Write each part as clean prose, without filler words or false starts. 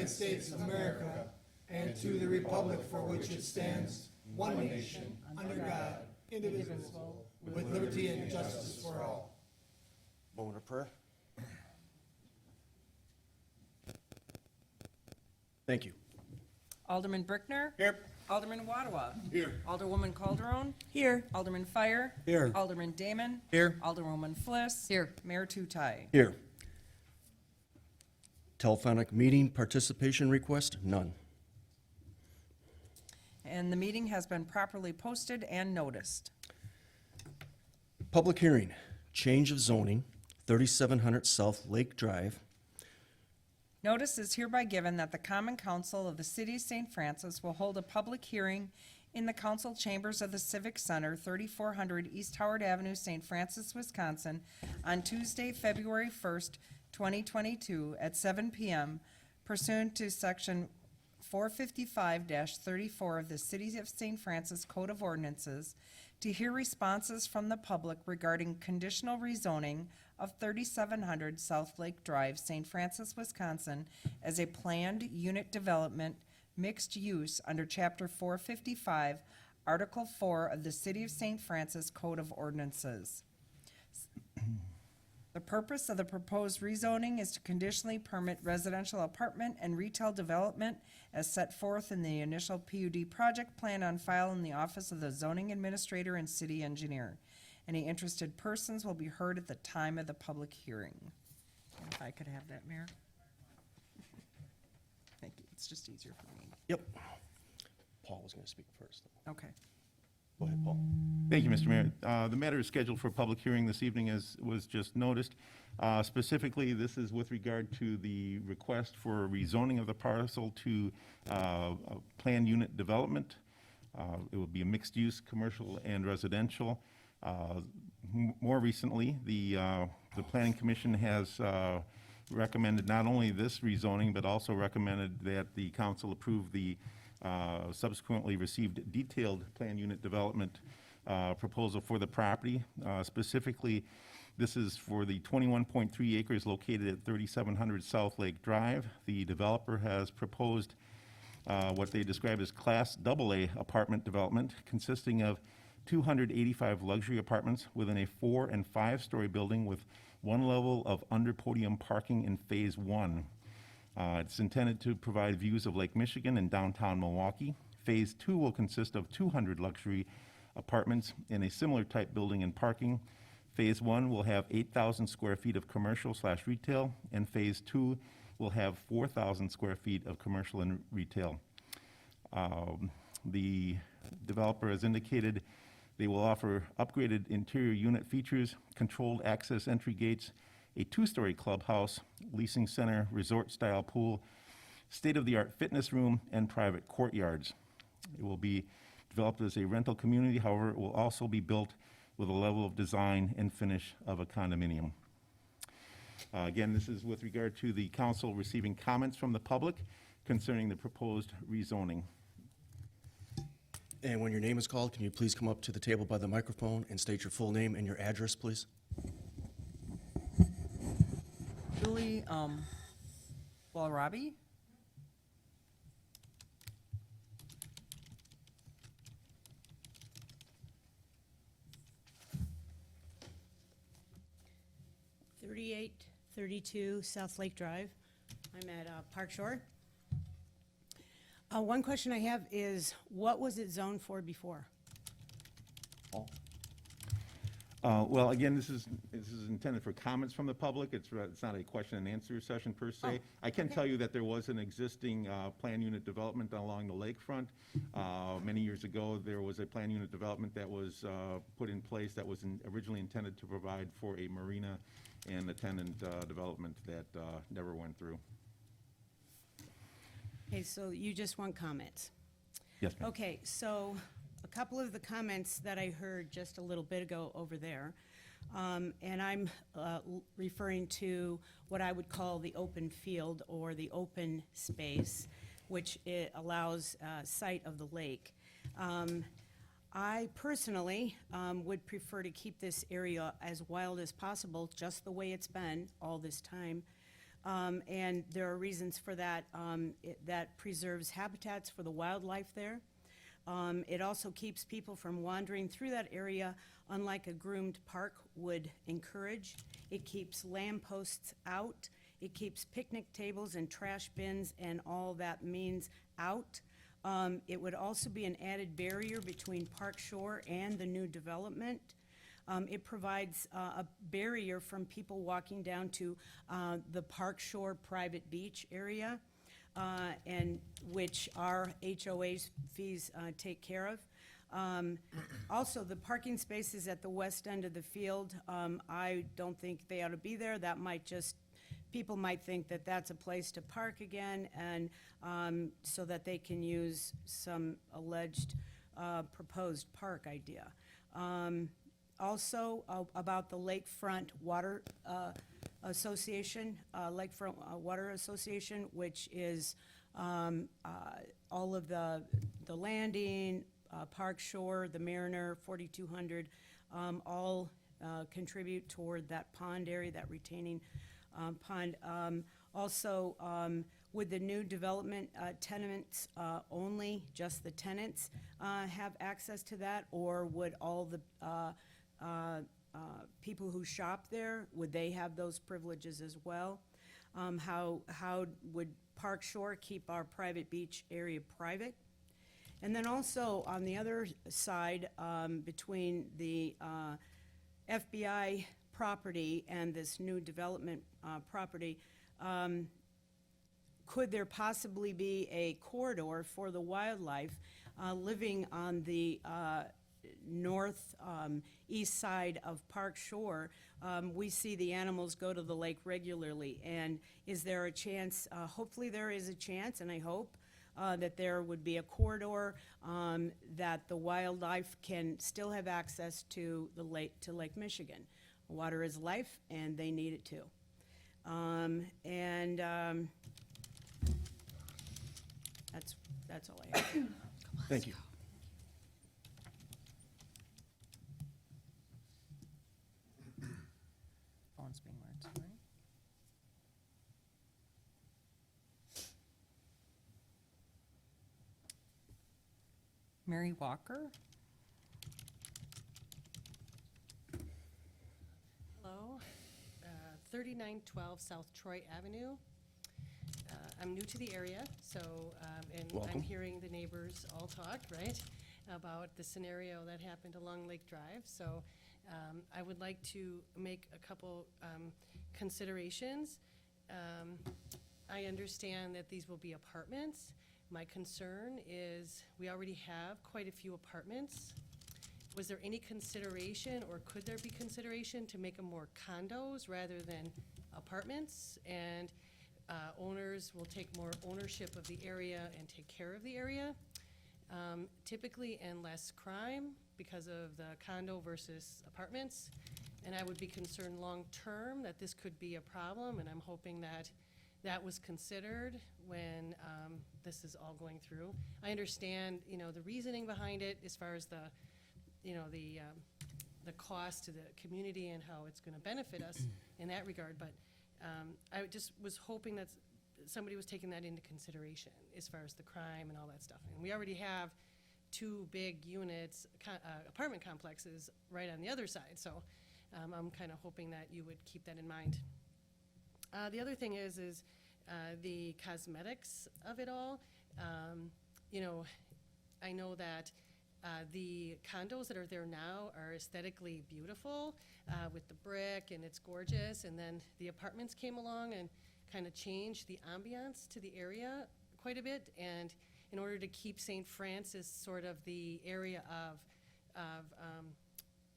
States of America and to the republic for which it stands, one nation, under God, indivisible, with liberty and justice for all. Moment of prayer. Thank you. Alderman Brickner. Here. Alderman Ottawa. Here. Alderwoman Calderon. Here. Alderman Fire. Here. Alderman Damon. Here. Alderwoman Fliss. Here. Mayor Tutai. Here. Telephonic meeting participation request, none. And the meeting has been properly posted and noticed. Public hearing, change of zoning, 3700 South Lake Drive. Notice is hereby given that the Common Council of the City of St. Francis will hold a public hearing in the council chambers of the Civic Center, 3400 East Howard Avenue, St. Francis, Wisconsin, on Tuesday, February 1st, 2022, at 7 p.m. pursuant to Section 455-34 of the City of St. Francis Code of Ordinances, to hear responses from the public regarding conditional rezoning of 3700 South Lake Drive, St. Francis, Wisconsin, as a planned unit development mixed use under Chapter 455, Article 4 of the City of St. Francis Code of Ordinances. The purpose of the proposed rezoning is to conditionally permit residential apartment and retail development as set forth in the initial PUD project plan on file in the Office of the Zoning Administrator and City Engineer. Any interested persons will be heard at the time of the public hearing. If I could have that, Mayor? Thank you. It's just easier for me. Yep. Paul was going to speak first. Okay. Go ahead, Paul. Thank you, Mr. Mayor. The matter is scheduled for public hearing this evening, as was just noticed. Specifically, this is with regard to the request for rezoning of the parcel to a planned unit development. It will be a mixed-use, commercial and residential. More recently, the Planning Commission has recommended not only this rezoning, but also recommended that the council approve the subsequently received detailed plan unit development proposal for the property. Specifically, this is for the 21.3 acres located at 3700 South Lake Drive. The developer has proposed what they describe as Class AA apartment development, consisting of 285 luxury apartments within a 4- and 5-story building with one level of under-podium parking in Phase 1. It's intended to provide views of Lake Michigan and downtown Milwaukee. Phase 2 will consist of 200 luxury apartments in a similar type building and parking. Phase 1 will have 8,000 square feet of commercial/retail, and Phase 2 will have 4,000 square feet of commercial and retail. The developer has indicated they will offer upgraded interior unit features, controlled access entry gates, a 2-story clubhouse, leasing center, resort-style pool, state-of-the-art fitness room, and private courtyards. It will be developed as a rental community, however, it will also be built with a level of design and finish of a condominium. Again, this is with regard to the council receiving comments from the public concerning the proposed rezoning. And when your name is called, can you please come up to the table by the microphone and state your full name and your address, please? Julie, Walrabi? .3832 South Lake Drive. I'm at Park Shore. One question I have is, what was it zoned for before? Paul? Well, again, this is intended for comments from the public. It's not a question and answer session per se. Oh, I can okay. tell you that there was an existing plan unit development along the lakefront. Many years ago, there was a plan unit development that was put in place that was originally intended to provide for a marina and attendant development that never went through. Okay, so you just want comments. Yes, ma'am. Okay, so a couple of the comments that I heard just a little bit ago over there, and I'm referring to what I would call the open field or the open space, which it allows sight of the lake. I personally would prefer to keep this area as wild as possible, just the way it's been all this time. And there are reasons for that. That preserves habitats for the wildlife there. It also keeps people from wandering through that area, unlike a groomed park would encourage. It keeps lampposts out. It keeps picnic tables and trash bins and all that means out. It would also be an added barrier between Park Shore and the new development. It provides a barrier from people walking down to the Park Shore private beach area, and which our HOA fees take care of. Also, the parking spaces at the west end of the field, I don't think they ought to be there. That might just, people might think that that's a place to park again, and so that they can use some alleged proposed park idea. Also, about the Lakefront Water Association, Lakefront Water Association, which is all of the landing, Park Shore, the Mariner, 4200, all contribute toward that pond area, that retaining pond. Also, would the new development tenants only, just the tenants, have access to that? Or would all the people who shop there, would they have those privileges as well? How would Park Shore keep our private beach area private? And then also, on the other side, between the FBI property and this new development property, could there possibly be a corridor for the wildlife living on the north east side of Park Shore? We see the animals go to the lake regularly, and is there a chance, hopefully there is a chance, and I hope, that there would be a corridor that the wildlife can still have access to the lake, to Lake Michigan. Water is life, and they need it too. That's all I have. Thank you. Phone's being weird, sorry. Mary Walker? Hello, 3912 South Troy Avenue. I'm new to the area, so, and Welcome. I'm hearing the neighbors all talk, right, about the scenario that happened along Lake Drive. So I would like to make a couple considerations. I understand that these will be apartments. My concern is we already have quite a few apartments. Was there any consideration, or could there be consideration to make them more condos rather than apartments? And owners will take more ownership of the area and take care of the area. Typically, and less crime because of the condo versus apartments. And I would be concerned long-term that this could be a problem, and I'm hoping that that was considered when this is all going through. I understand, the reasoning behind it as far as the cost to the community and how it's gonna benefit us in that regard, but I just was hoping that somebody was taking that into consideration as far as the crime and all that stuff. And we already have 2 big units, apartment complexes right on the other side, so I'm kind of hoping that you would keep that in mind. The other thing is the cosmetics of it all. I know that the condos that are there now are aesthetically beautiful with the brick, and it's gorgeous. And then the apartments came along and kind of changed the ambiance to the area quite a bit. And in order to keep St. Francis sort of the area of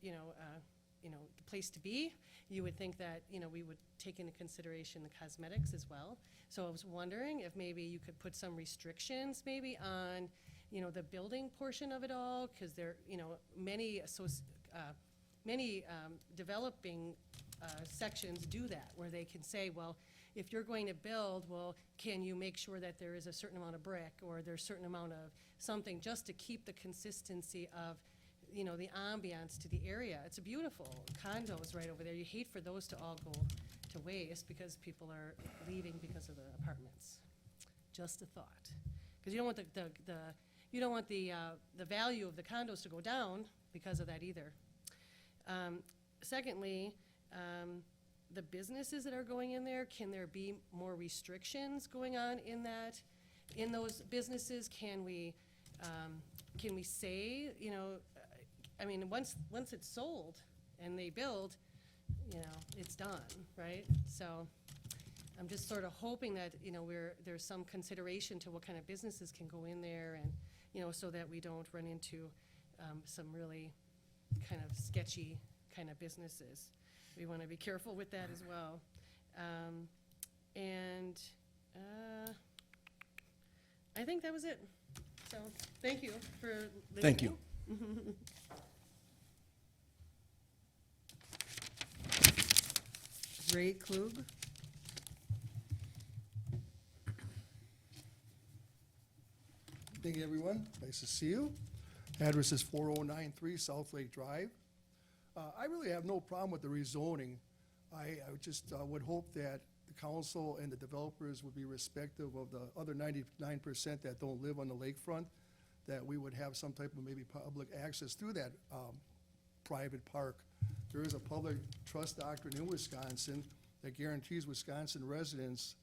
the place to be, you would think that, we would take into consideration the cosmetics as well. So I was wondering if maybe you could put some restrictions maybe on, the building portion of it all, because there, many developing sections do that, where they can say, well, if you're going to build, well, can you make sure that there is a certain amount of brick, or there's a certain amount of something, just to keep the consistency of, the ambiance to the area. It's a beautiful condos right over there. You hate for those to all go to waste because people are leaving because of the apartments. Just a thought. Because you don't want you don't want the value of the condos to go down because of that either. Secondly, the businesses that are going in there, can there be more restrictions going on in those businesses? Can we say, you know, I mean, once it's sold and they build, you know, it's done, right? So I'm just sort of hoping that, you know, there's some consideration to what kind of businesses can go in there and, you know, so that we don't run into some really kind of sketchy kind of businesses. We want to be careful with that as well. I think that was it. So, thank you for listening. Thank you. Ray Klug. Thank you, everyone. Nice to see you. Address is 4093 South Lake Drive. I really have no problem with the rezoning. I just would hope that the council and the developers would be respectful of the other 99% that don't live on the lakefront, that we would have some type of maybe public access through that private park. There is a public trust doctrine in Wisconsin that guarantees Wisconsin residents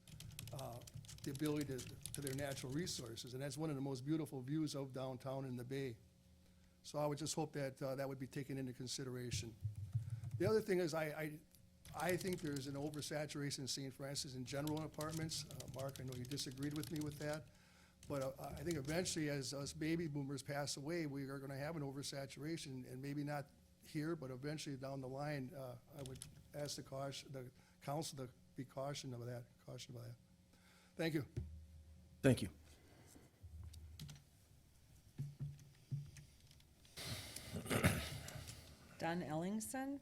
the ability to their natural resources, and that's one of the most beautiful views of downtown in the Bay. So I would just hope that that would be taken into consideration. The other thing is I think there's an oversaturation in St. Francis in general in apartments. Mark, I know you disagreed with me with that. But I think eventually, as us baby boomers pass away, we are going to have an oversaturation, and maybe not here, but eventually down the line, I would ask the council to be cautious of that. Thank you. Thank you. Don Ellingson.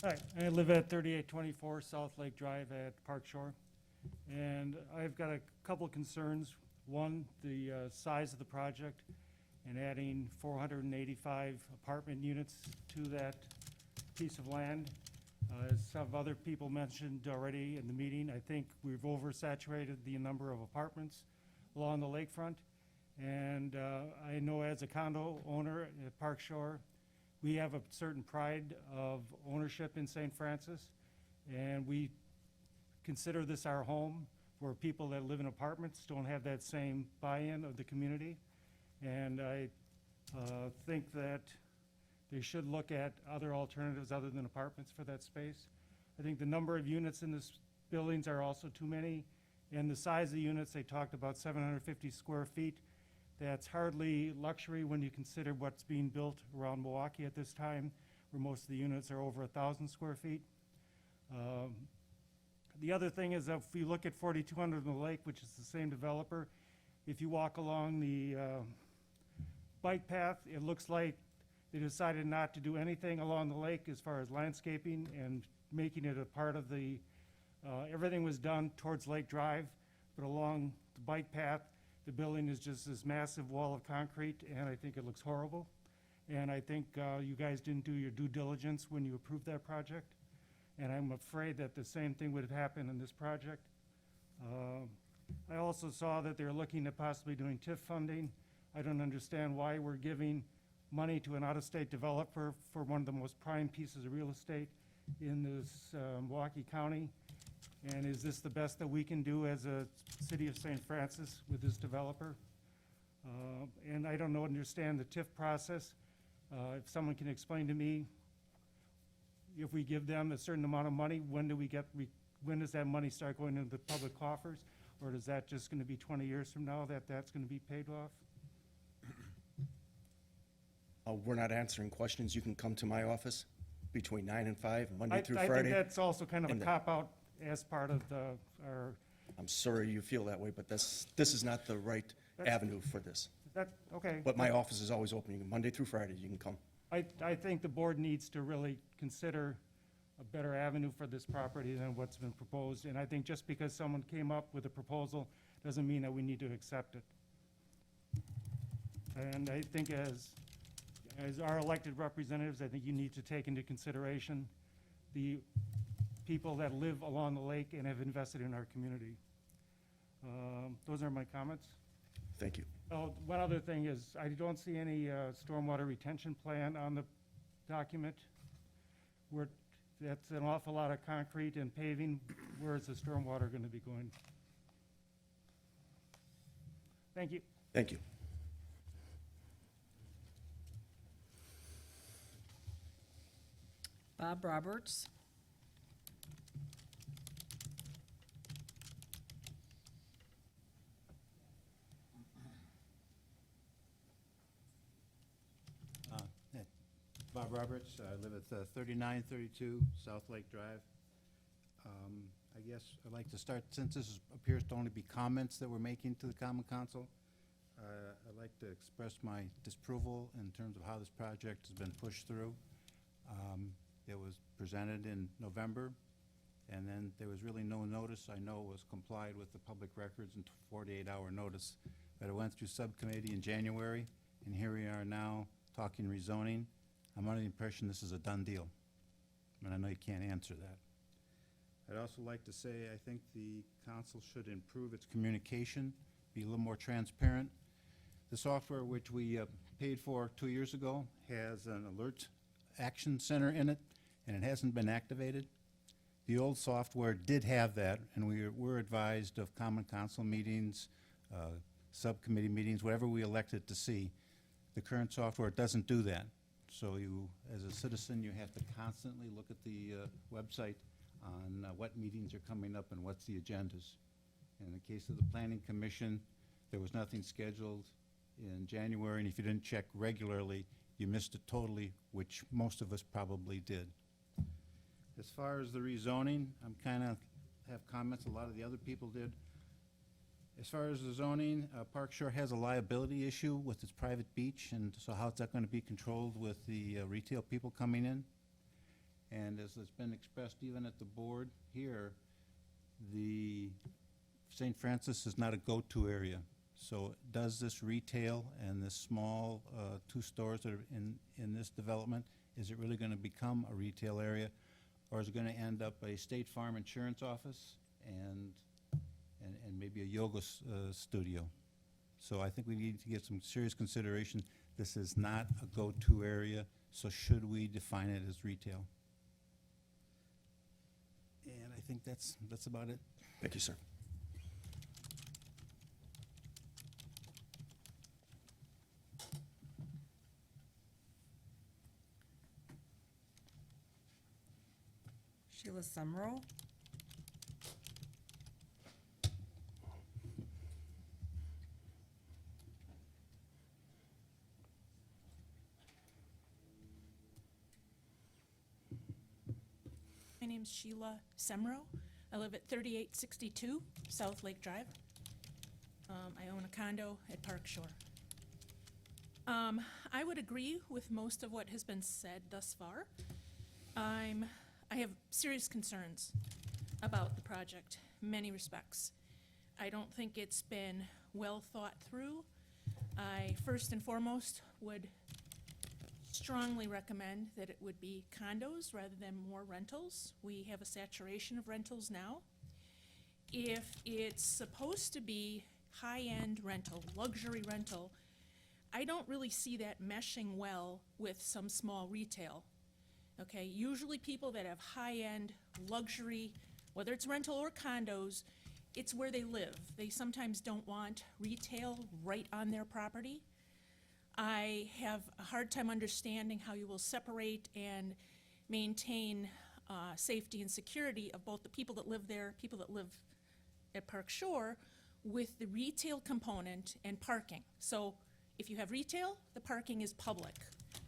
Hi, I live at 3824 South Lake Drive at Park Shore, and I've got a couple of concerns. One, the size of the project and adding 485 apartment units to that piece of land. As some other people mentioned already in the meeting, I think we've oversaturated the number of apartments along the lakefront. And I know as a condo owner at Park Shore, we have a certain pride of ownership in St. Francis, and we consider this our home, where people that live in apartments don't have that same buy-in of the community. And I think that they should look at other alternatives other than apartments for that space. I think the number of units in this buildings are also too many, and the size of the units, they talked about 750 square feet. That's hardly luxury when you consider what's being built around Milwaukee at this time, where most of the units are over 1,000 square feet. The other thing is that if you look at 4200 on the lake, which is the same developer, if you walk along the bike path, it looks like they decided not to do anything along the lake as far as landscaping and making it a part of the, everything was done towards Lake Drive, but along the bike path, the building is just this massive wall of concrete, and I think it looks horrible. And I think you guys didn't do your due diligence when you approved that project. And I'm afraid that the same thing would happen in this project. I also saw that they're looking at possibly doing TIF funding. I don't understand why we're giving money to an out-of-state developer for one of the most prime pieces of real estate in this Milwaukee County. And is this the best that we can do as a city of St. Francis with this developer? And I don't understand the TIF process. If someone can explain to me, if we give them a certain amount of money, when does that money start going into the public coffers? Or is that just gonna be 20 years from now that that's gonna be paid off? We're not answering questions. You can come to my office between 9 and 5, Monday through I Friday. think that's also kind of a And the- cop-out as part of our, I'm sorry you feel that way, but this is not the right avenue for this. okay. But my office is always open. You can- Monday through Friday, you can come. I think the board needs to really consider a better avenue for this property than what's been proposed. And I think just because someone came up with a proposal doesn't mean that we need to accept it. And I think as our elected representatives, I think you need to take into consideration the people that live along the lake and have invested in our community. Those are my comments. Thank you. Oh, one other thing is, I don't see any stormwater retention plan on the document. That's an awful lot of concrete and paving. Where is the stormwater going to be going? Thank you. Thank you. Bob Roberts. Yeah. Bob Roberts, I live at 3932 South Lake Drive. I guess I'd like to start, since this appears to only be comments that we're making to the Common Council, I'd like to express my disapproval in terms of how this project has been pushed through. It was presented in November, and then there was really no notice, I know, was complied with the public records and 48-hour notice. But it went through subcommittee in January, and here we are now talking rezoning. I'm under the impression this is a done deal, and I know you can't answer that. I'd also like to say I think the council should improve its communication, be a little more transparent. The software which we paid for 2 years ago has an alert action center in it, and it hasn't been activated. The old software did have that, and we were advised of common council meetings, subcommittee meetings, whatever we elected to see. The current software doesn't do that. So you, as a citizen, you have to constantly look at the website on what meetings are coming up and what's the agendas. In the case of the Planning Commission, there was nothing scheduled in January, and if you didn't check regularly, you missed it totally, which most of us probably did. As far as the rezoning, I'm kind of have comments, a lot of the other people did. As far as the zoning, Park Shore has a liability issue with its private beach, and so how's that going to be controlled with the retail people coming in? And as has been expressed even at the board here, the St. Francis is not a go-to area. So does this retail and this small 2 stores that are in this development, is it really going to become a retail area? Or is it going to end up a State Farm insurance office and maybe a yoga studio? So I think we need to give some serious consideration. This is not a go-to area, so should we define it as retail? And I think that's about it. Thank you, sir. Sheila Sumrow. My name's Sheila Semro. I live at 3862 South Lake Drive. I own a condo at Park Shore. I would agree with most of what has been said thus far. I have serious concerns about the project, in many respects. I don't think it's been well thought through. I first and foremost would strongly recommend that it would be condos rather than more rentals. We have a saturation of rentals now. If it's supposed to be high-end rental, luxury rental, I don't really see that meshing well with some small retail. Okay, usually people that have high-end luxury, whether it's rental or condos, it's where they live. They sometimes don't want retail right on their property. I have a hard time understanding how you will separate and maintain safety and security of both the people that live there, people that live at Park Shore, with the retail component and parking. So if you have retail, the parking is public.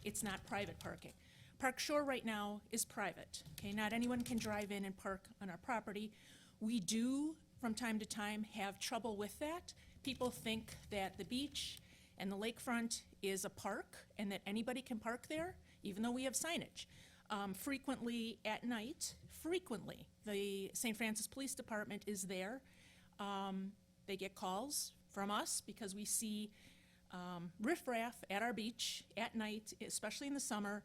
It's not private parking. Park Shore right now is private, okay? Not anyone can drive in and park on our property. We do, from time to time, have trouble with that. People think that the beach and the lakefront is a park and that anybody can park there, even though we have signage. Frequently at night, the St. Francis Police Department is there. They get calls from us because we see riffraff at our beach at night, especially in the summer.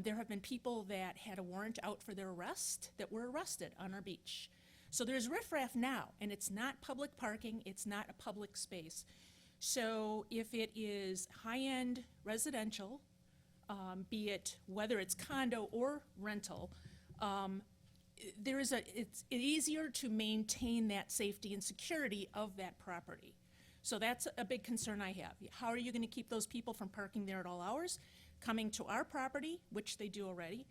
There have been people that had a warrant out for their arrest that were arrested on our beach. So there's riffraff now, and it's not public parking, it's not a public space. So if it is high-end residential, be it whether it's condo or rental, it's easier to maintain that safety and security of that property. So that's a big concern I have. How are you gonna keep those people from parking there at all hours, coming to our property, which they do already?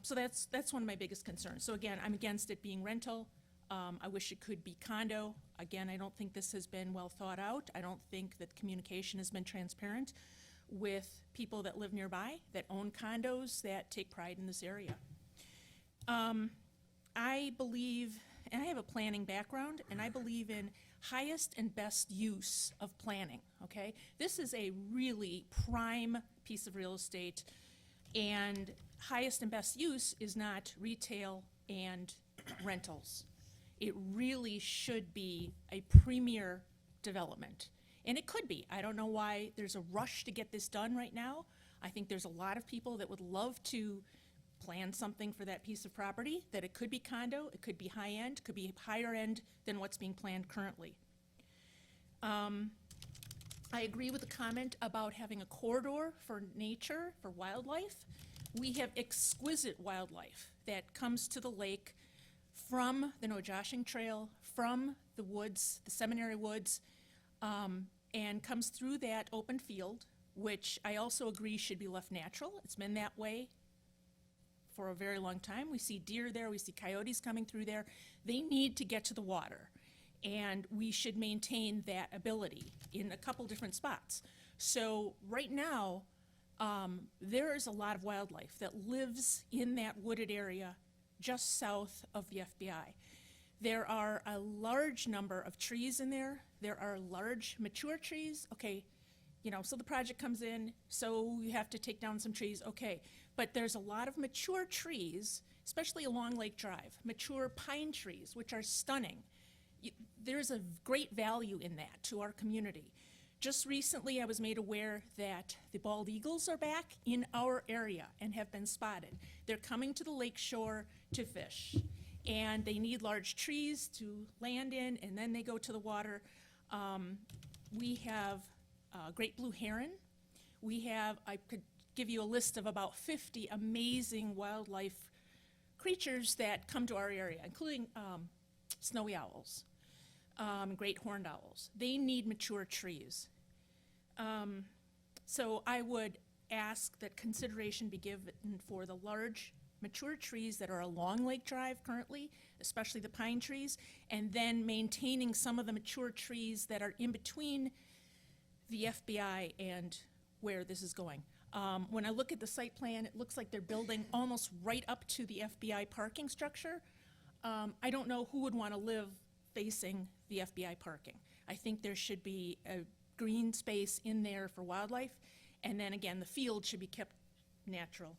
So that's one of my biggest concerns. So again, I'm against it being rental. I wish it could be condo. Again, I don't think this has been well thought out. I don't think that communication has been transparent with people that live nearby, that own condos, that take pride in this area. I believe, and I have a planning background, and I believe in highest and best use of planning, okay? This is a really prime piece of real estate, and highest and best use is not retail and rentals. It really should be a premier development. And it could be. I don't know why there's a rush to get this done right now. I think there's a lot of people that would love to plan something for that piece of property, that it could be condo, it could be high-end, could be higher end than what's being planned currently. I agree with the comment about having a corridor for nature, for wildlife. We have exquisite wildlife that comes to the lake from the Nojashing Trail, from the woods, the Seminary Woods, and comes through that open field, which I also agree should be left natural. It's been that way for a very long time. We see deer there, we see coyotes coming through there. They need to get to the water, and we should maintain that ability in a couple different spots. So right now, there is a lot of wildlife that lives in that wooded area just south of the FBI. There are a large number of trees in there. There are large mature trees. Okay, so the project comes in, so you have to take down some trees, okay. But there's a lot of mature trees, especially along Lake Drive, mature pine trees, which are stunning. There's a great value in that to our community. Just recently, I was made aware that the bald eagles are back in our area and have been spotted. They're coming to the lake shore to fish, and they need large trees to land in, and then they go to the water. We have great blue heron. I could give you a list of about 50 amazing wildlife creatures that come to our area, including snowy owls, great horned owls. They need mature trees. So I would ask that consideration be given for the large mature trees that are along Lake Drive currently, especially the pine trees, and then maintaining some of the mature trees that are in between the FBI and where this is going. When I look at the site plan, it looks like they're building almost right up to the FBI parking structure. I don't know who would want to live facing the FBI parking. I think there should be a green space in there for wildlife, and then again, the field should be kept natural.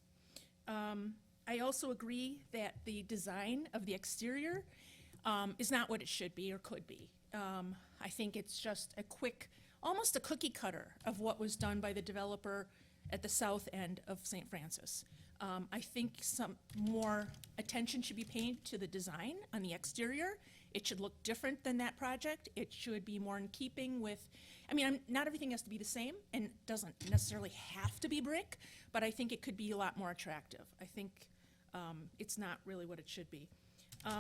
I also agree that the design of the exterior is not what it should be or could be. I think it's just almost a cookie cutter of what was done by the developer at the south end of St. Francis. I think some more attention should be paid to the design on the exterior. It should look different than that project. It should be more in keeping with, not everything has to be the same, and doesn't necessarily have to be brick, but I think it could be a lot more attractive. I think it's not really what it should be. What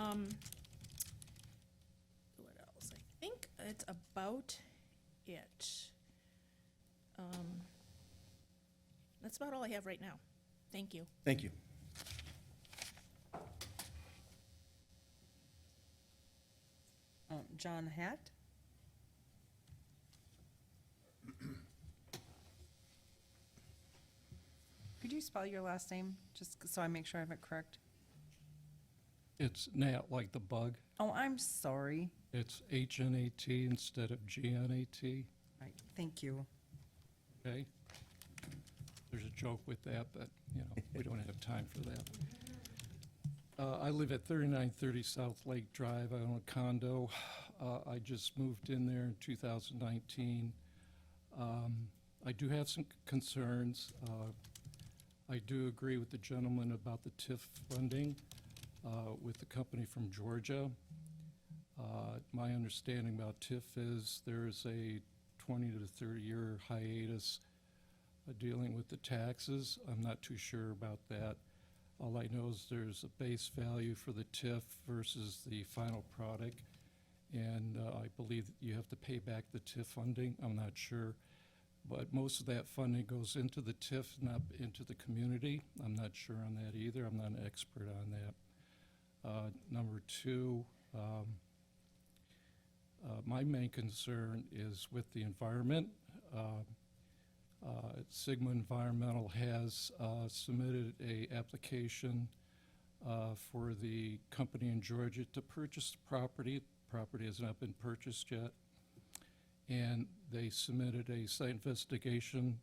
else? I think that's about it. That's about all I have right now. Thank you. Thank you. John Hatt? Could you spell your last name, just so I make sure I have it correct? It's gnat like the bug. Oh, I'm sorry. It's H-N-A-T instead of G-N-A-T, Right, thank you. okay? There's a joke with that, but, we don't have time for that. I live at 3930 South Lake Drive. I own a condo. I just moved in there in 2019. I do have some concerns. I do agree with the gentleman about the TIF funding with the company from Georgia. My understanding about TIF is there's a 20 to 30-year hiatus dealing with the taxes. I'm not too sure about that. All I know is there's a base value for the TIF versus the final product, and I believe that you have to pay back the TIF funding. I'm not sure. But most of that funding goes into the TIF, not into the community. I'm not sure on that either. I'm not an expert on that. Number two, my main concern is with the environment. Sigma Environmental has submitted a application for the company in Georgia to purchase the property. The property has not been purchased yet. And they submitted a site investigation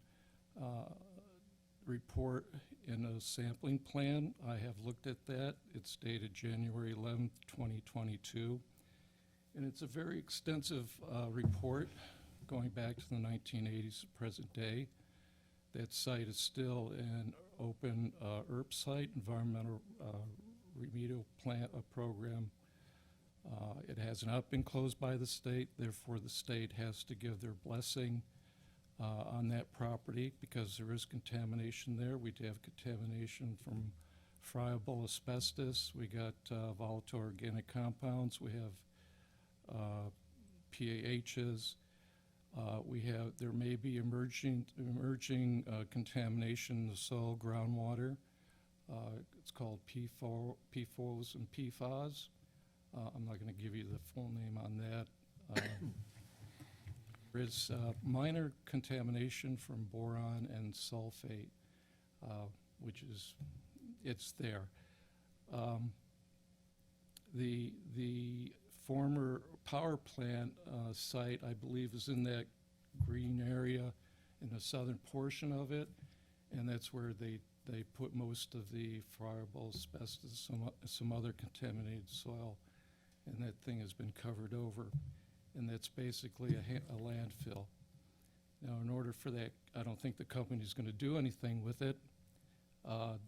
report in a sampling plan. I have looked at that. It's dated January 11th, 2022. And it's a very extensive report going back to the 1980s to present day. That site is still an open ERP site, environmental remedial plant program. It has not been closed by the state, therefore the state has to give their blessing on that property because there is contamination there. We do have contamination from friable asbestos. We got volatile organic compounds. We have PAHs. There may be emerging contamination in the soil, groundwater. It's called PFOS and PFAS. I'm not going to give you the full name on that. There is minor contamination from boron and sulfate, which is, it's there. The former power plant site, I believe, is in that green area in the southern portion of it, and that's where they put most of the friable asbestos, some other contaminated soil, and that thing has been covered over, and that's basically a landfill. Now, in order for that, I don't think the company's going to do anything with it.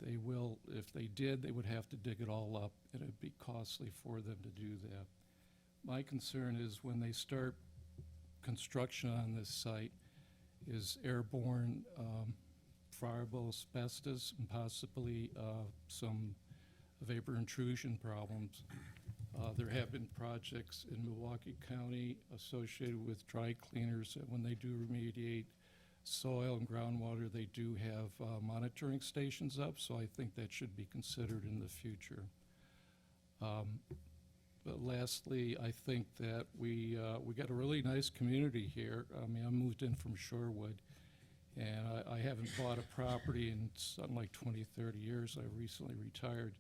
They will, if they did, they would have to dig it all up, and it'd be costly for them to do that. My concern is when they start construction on this site is airborne friable asbestos and possibly some vapor intrusion problems. There have been projects in Milwaukee County associated with dry cleaners that when they do remediate soil and groundwater, they do have monitoring stations up, so I think that should be considered in the future. But lastly, I think that we got a really nice community here. I mean, I moved in from Shorewood, and I haven't bought a property in something like 20, 30 years. I recently retired,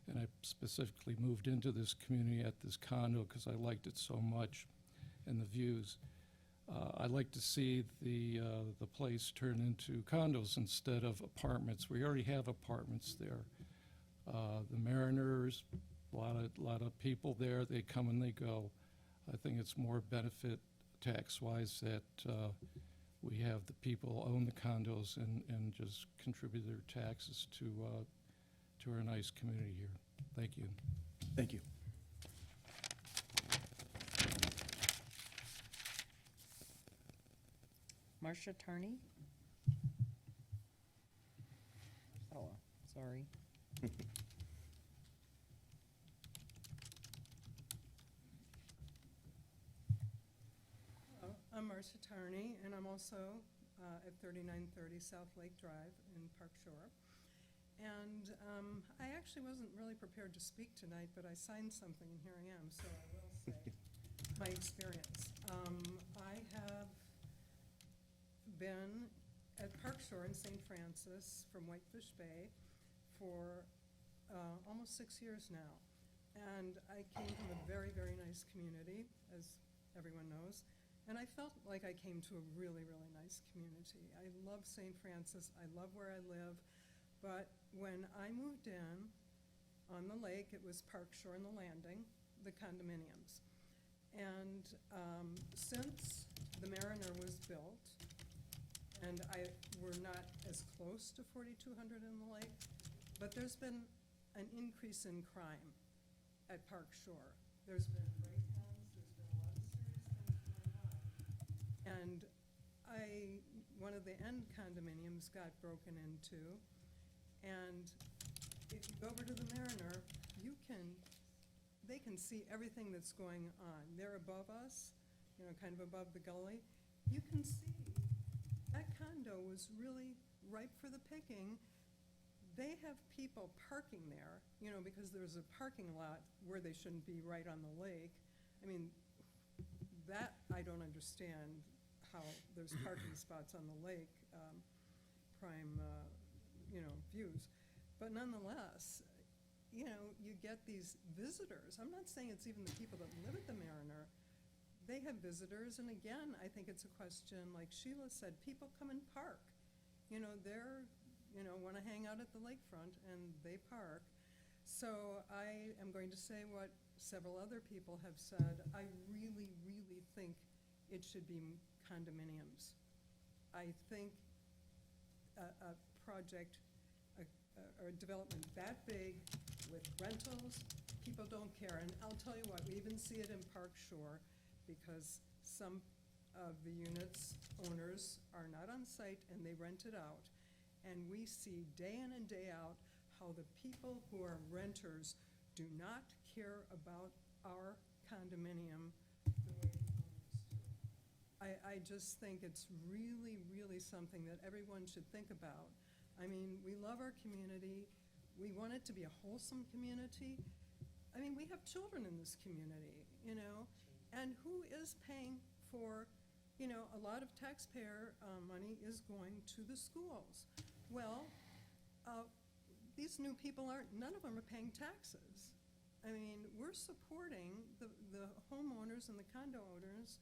and I specifically moved into this community at this condo because I liked it so much and the views. I'd like to see the place turn into condos instead of apartments. We already have apartments there. The Mariners, a lot of people there. They come and they go. I think it's more benefit tax-wise that we have the people own the condos and just contribute their taxes to our nice community here. Thank you. Thank you. Marcia Tarney? Oh, sorry. I'm Marcia Tarney, and I'm also at 3930 South Lake Drive in Park Shore. And I actually wasn't really prepared to speak tonight, but I signed something, and here I am, so I will say my experience. I have been at Park Shore in St. Francis from Whitefish Bay for almost 6 years now. And I came from a very, very nice community, as everyone knows. And I felt like I came to a really, really nice community. I love St. Francis, I love where I live, but when I moved in on the lake, it was Park Shore and the Landing, the condominiums. And since the Mariner was built, And we're not as close to 4,200 in the lake, but there's been an increase in crime at Park Shore. There's been break-ins, there's been a lot of serious things going on. And one of the end condominiums got broken into, and if you go over to the Mariner, they can see everything that's going on. They're above us, you know, kind of above the gully. You can see that condo was really ripe for the picking. They have people parking there, you know, because there's a parking lot where they shouldn't be right on the lake. I mean, that I don't understand, how there's parking spots on the lake, prime, views. But nonetheless, you know, you get these visitors. I'm not saying it's even the people that live at the Mariner. They have visitors, and again, I think it's a question, like Sheila said, people come and park. You know, want to hang out at the lakefront, and they park. So I am going to say what several other people have said. I really, really think it should be condominiums. I think a project, or a development that big with rentals, people don't care. And I'll tell you what, we even see it in Park Shore, because some of the units owners are not on site and they rent it out. And we see day in and day out how the people who are renters do not care about our condominium the way the owners do. I just think it's really, really something that everyone should think about. I mean, we love our community. We want it to be a wholesome community. I mean, we have children in this community, you know, and who is paying for, you know, a lot of taxpayer money is going to the schools. Well, these new people none of them are paying taxes. I mean, we're supporting the homeowners and the condo owners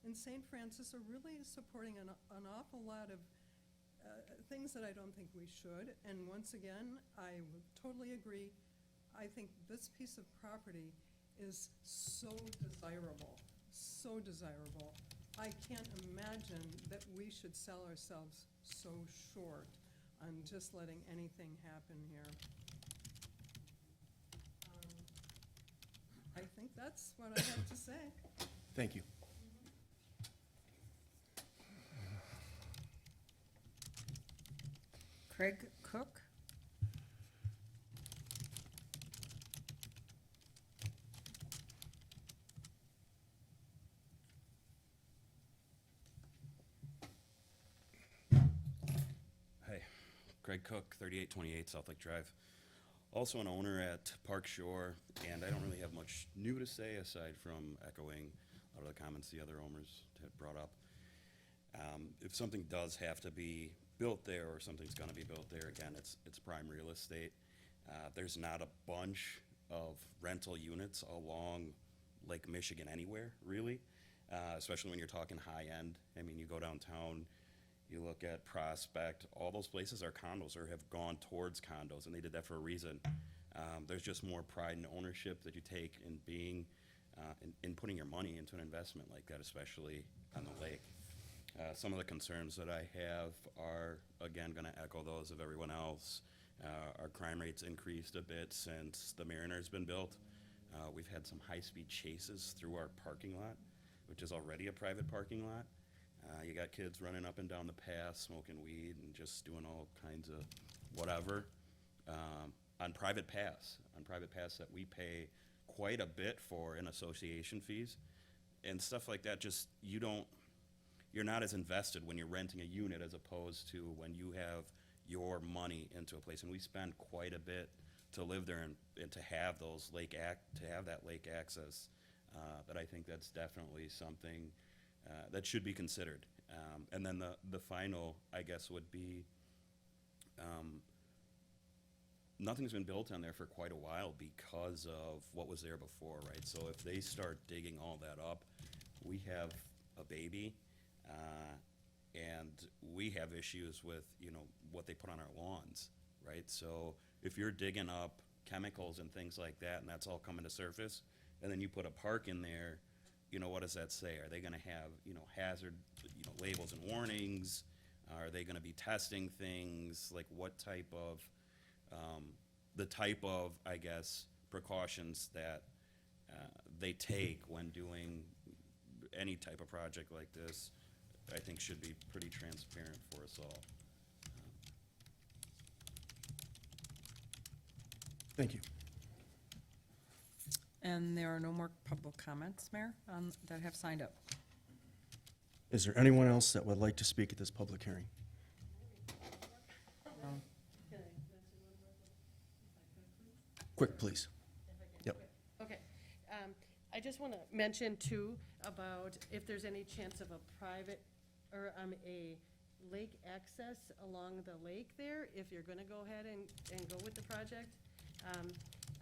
in St. Francis are really supporting an awful lot of things that I don't think we should. And once again, I would totally agree. I think this piece of property is so desirable, so desirable. I can't imagine that we should sell ourselves so short on just letting anything happen here. I think that's what I have to say. Thank you. Craig Cook? Hi, Craig Cook, 3828 South Lake Drive. Also an owner at Park Shore, and I don't really have much new to say aside from echoing a lot of the comments the other owners had brought up. If something does have to be built there, or something's gonna be built there, again, it's prime real estate. There's not a bunch of rental units along Lake Michigan anywhere, really, especially when you're talking high end. I mean, you go downtown, you look at Prospect, all those places are condos or have gone towards condos, and they did that for a reason. There's just more pride and ownership that you take in being, in putting your money into an investment like that, especially on the lake. Some of the concerns that I have are, again, gonna echo those of everyone else. Our crime rate's increased a bit since the Mariner's been built. We've had some high-speed chases through our parking lot, which is already a private parking lot. You got kids running up and down the path, smoking weed and just doing all kinds of whatever. On private paths that we pay quite a bit for in association fees and stuff like that. Just, you're not as invested when you're renting a unit as opposed to when you have your money into a place. And we spend quite a bit to live there and to have those that lake access, that I think that's definitely something that should be considered. And then the final, I guess, would be, nothing's been built on there for quite a while because of what was there before, right? So if they start digging all that up, we have a baby, and we have issues with, what they put on our lawns, right? So if you're digging up chemicals and things like that, and that's all coming to surface, and then you put a park in there, what does that say? Are they gonna have, hazard, labels and warnings? Are they gonna be testing things? Like, what type of, the type of, I guess, precautions that they take when doing any type of project like this, I think should be pretty transparent for us all. Thank you. And there are no more public comments, Mayor, that have signed up. Is there anyone else that would like to speak at this public hearing? Quick, please. Yep. Okay. I just want to mention too about if there's any chance of a private or a lake access along the lake there, if you're going to go ahead and go with the project.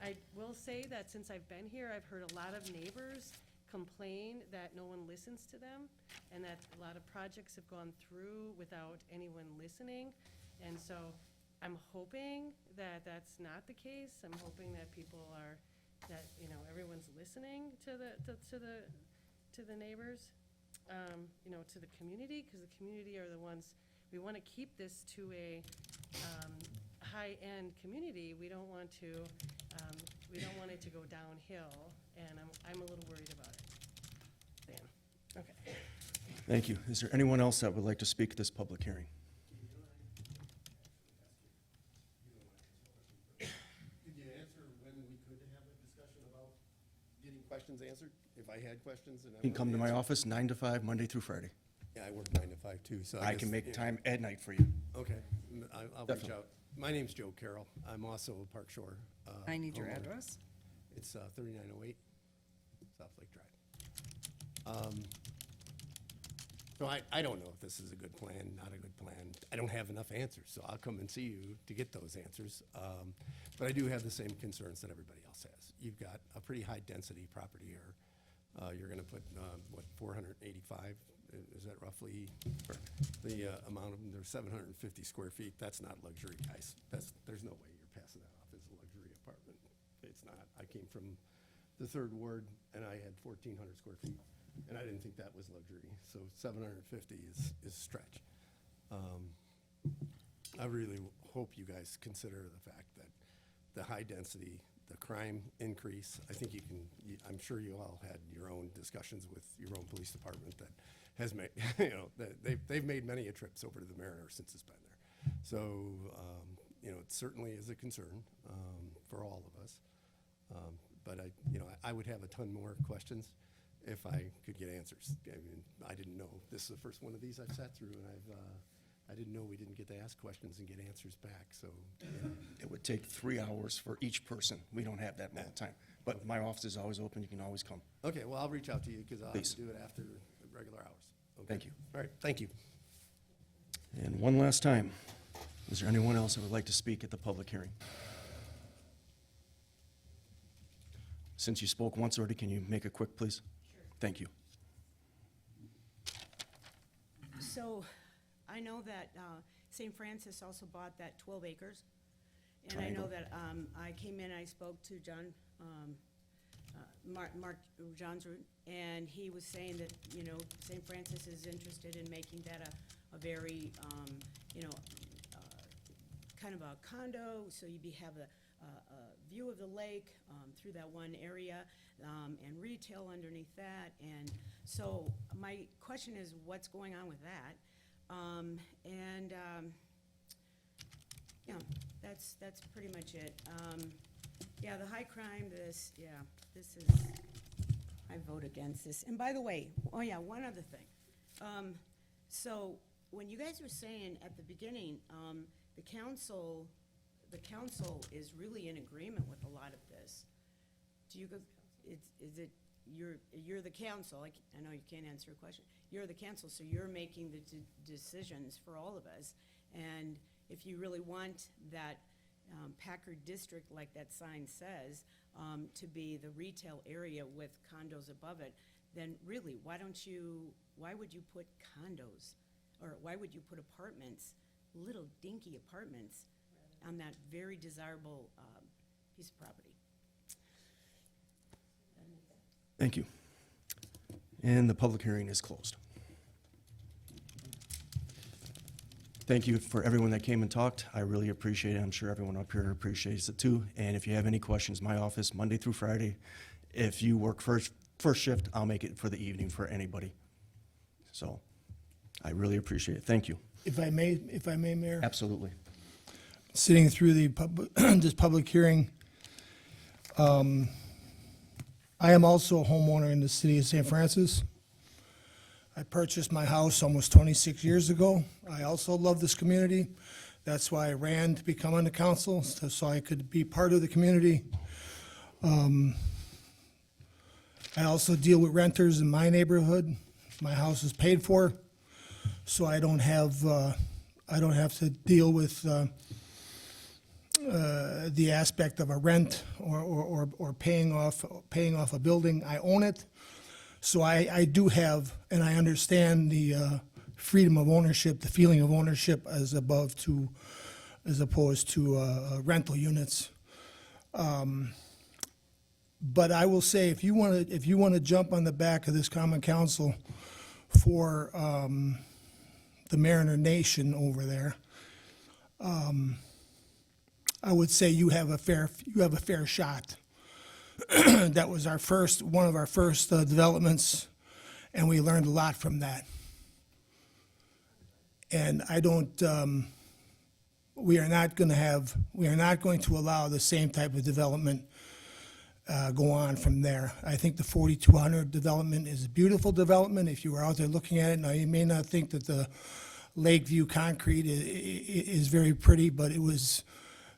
I will say that since I've been here, I've heard a lot of neighbors complain that no one listens to them and that a lot of projects have gone through without anyone listening. And so I'm hoping that that's not the case. I'm hoping that people are, that, you know, everyone's listening to the neighbors, you know, to the community, because the community are the ones, we want to keep this to a high-end community. We don't want to, we don't want it to go downhill, and I'm a little worried about it. Dan, okay. Thank you. Is there anyone else that would like to speak at this public hearing? Could you answer when we could have a discussion about getting questions answered? If I had questions and I. You can come to wanted my to office 9 to 5, Monday through Friday. answer- Yeah, I work 9 to 5 too, so. I guess, can make yeah. time at night for you. Okay, I'll reach Definitely. out. My name's Joe Carroll. I'm also a Park Shore. I need your homeowner. address. It's 3908 South Lake Drive. So I don't know if this is a good plan, not a good plan. I don't have enough answers, so I'll come and see you to get those answers. But I do have the same concerns that everybody else has. You've got a pretty high-density property here. You're gonna put, 485, is that roughly the amount of them? There's 750 square feet. That's not luxury, guys. There's no way you're passing that off as a luxury apartment. It's not. I came from the third ward, and I had 1,400 square feet, and I didn't think that was luxury. So 750 is a stretch. I really hope you guys consider the fact that the high density, the crime increase, I think you can, I'm sure you all had your own discussions with your own police department that has made, you know, that they've made many a trips over to the Mariner since it's been there. So, you know, it certainly is a concern for all of us. But I would have a ton more questions if I could get answers. I mean, I didn't know, this is the first one of these I've sat through, and I didn't know we didn't get to ask questions and get answers back, so. It would take 3 hours for each person. We don't have that amount of time. But my office is always open. You can always come. Okay, well, I'll reach out to you, because I'll have Please. to do it after regular hours. Okay? Thank you. All right, thank you. And one last time, is there anyone else that would like to speak at the public hearing? Since you spoke once already, can you make it quick, please? Sure. Thank you. So, I know that St. Francis also bought that 12 acres. And I know Triangle. that I came in, I spoke to John, Mark Johnsrud, and he was saying that, you know, St. Francis is interested in making that a very, you know, kind of a condo, so you'd have a view of the lake through that one area, and retail underneath that. And so my question is, what's going on with that? Yeah, that's pretty much it. Yeah, the high crime, this is, I vote against this. And by the way, oh yeah, one other thing. So when you guys were saying at the beginning, the council is really in agreement with a lot of this. Do you, is it, you're the council, I know you can't answer a question. You're the council, so you're making the decisions for all of us. And if you really want that Packard district, like that sign says, to be the retail area with condos above it, then really, why would you put condos, or why would you put apartments, little dinky apartments, on that very desirable piece of property? Thank you. And the public hearing is closed. Thank you for everyone that came and talked. I really appreciate it. I'm sure everyone up here appreciates it too. And if you have any questions, my office, Monday through Friday. If you work first shift, I'll make it for the evening for anybody. So I really appreciate it. Thank you. If I may, Mayor? Absolutely. Sitting through the this public hearing, I am also a homeowner in the city of St. Francis. I purchased my house almost 26 years ago. I also love this community. That's why I ran to become on the council, so I could be part of the community. I also deal with renters in my neighborhood. My house is paid for, so I don't have to deal with the aspect of a rent or paying off a building. I own it. So I do have, and I understand the freedom of ownership, the feeling of ownership as opposed to rental units. But I will say, if you want to jump on the back of this common council for the Mariner Nation over there, I would say you have a fair shot. That was one of our first developments, and we learned a lot from that. And we are not going to allow the same type of development go on from there. I think the 4200 development is a beautiful development. If you were out there looking at it, now you may not think that the Lakeview concrete is very pretty, but it was,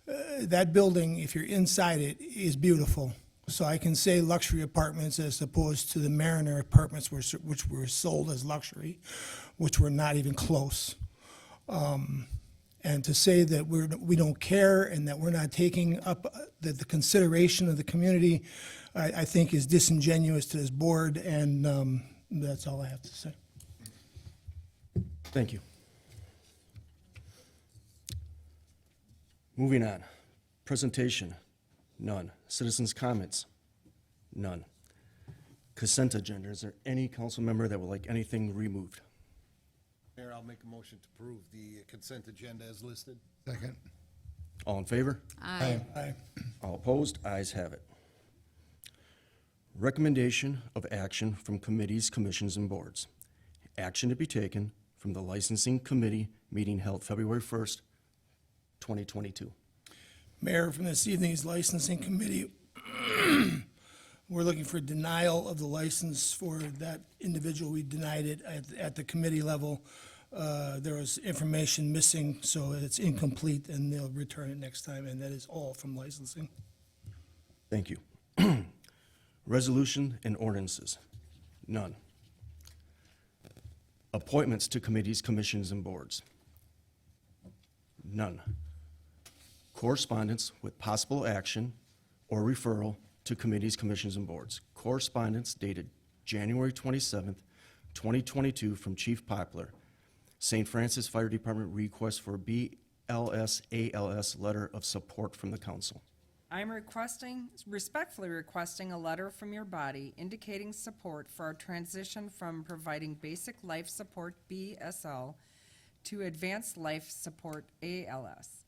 that building, if you're inside it, is beautiful. So I can say luxury apartments as opposed to the Mariner apartments which were sold as luxury, which were not even close. And to say that we don't care and that we're not taking up the consideration of the community, I think is disingenuous to this board, and that's all I have to say. Thank you. Moving on. Presentation, none. Citizens' comments, none. Consent agenda, is there any council member that would like anything removed? Mayor, I'll make a motion to approve the consent agenda as listed. Second. All in favor? Aye. All opposed? Ayes have it. Recommendation of action from committees, commissions, and boards. Action to be taken from the licensing committee meeting held February 1st, 2022. Mayor, from this evening's licensing committee, we're looking for denial of the license for that individual. We denied it at the committee level. There was information missing, so it's incomplete, and they'll return it next time, and that is all from licensing. Thank you. Resolution and ordinances, none. Appointments to committees, commissions, and boards, none. Correspondence with possible action or referral to committees, commissions, and boards. Correspondence dated January 27th, 2022 from Chief Poplar. St. Francis Fire Department request for BLS-ALS letter of support from the council. I'm respectfully requesting a letter from your body indicating support for our transition from providing basic life support, BSL, to advanced life support, ALS.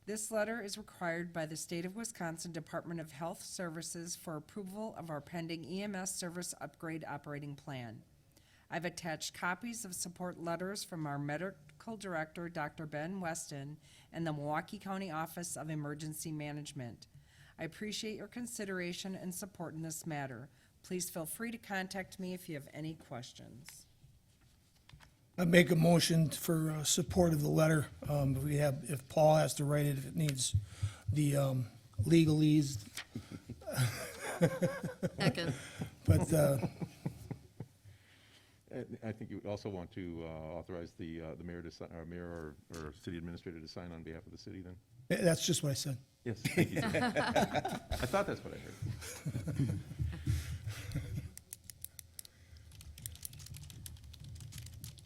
This letter is required by the State of Wisconsin Department of Health Services for approval of our pending EMS service upgrade operating plan. I've attached copies of support letters from our medical director, Dr. Ben Weston, and the Milwaukee County Office of Emergency Management. I appreciate your consideration and support in this matter. Please feel free to contact me if you have any questions. I make a motion for support of the letter. If Paul has to write it, if it needs the legalese. Second. But I think you would also want to authorize the mayor to sign, or mayor or city administrator to sign on behalf of the city then? that's just what I said. Yes, thank you, sir. I thought that's what I heard.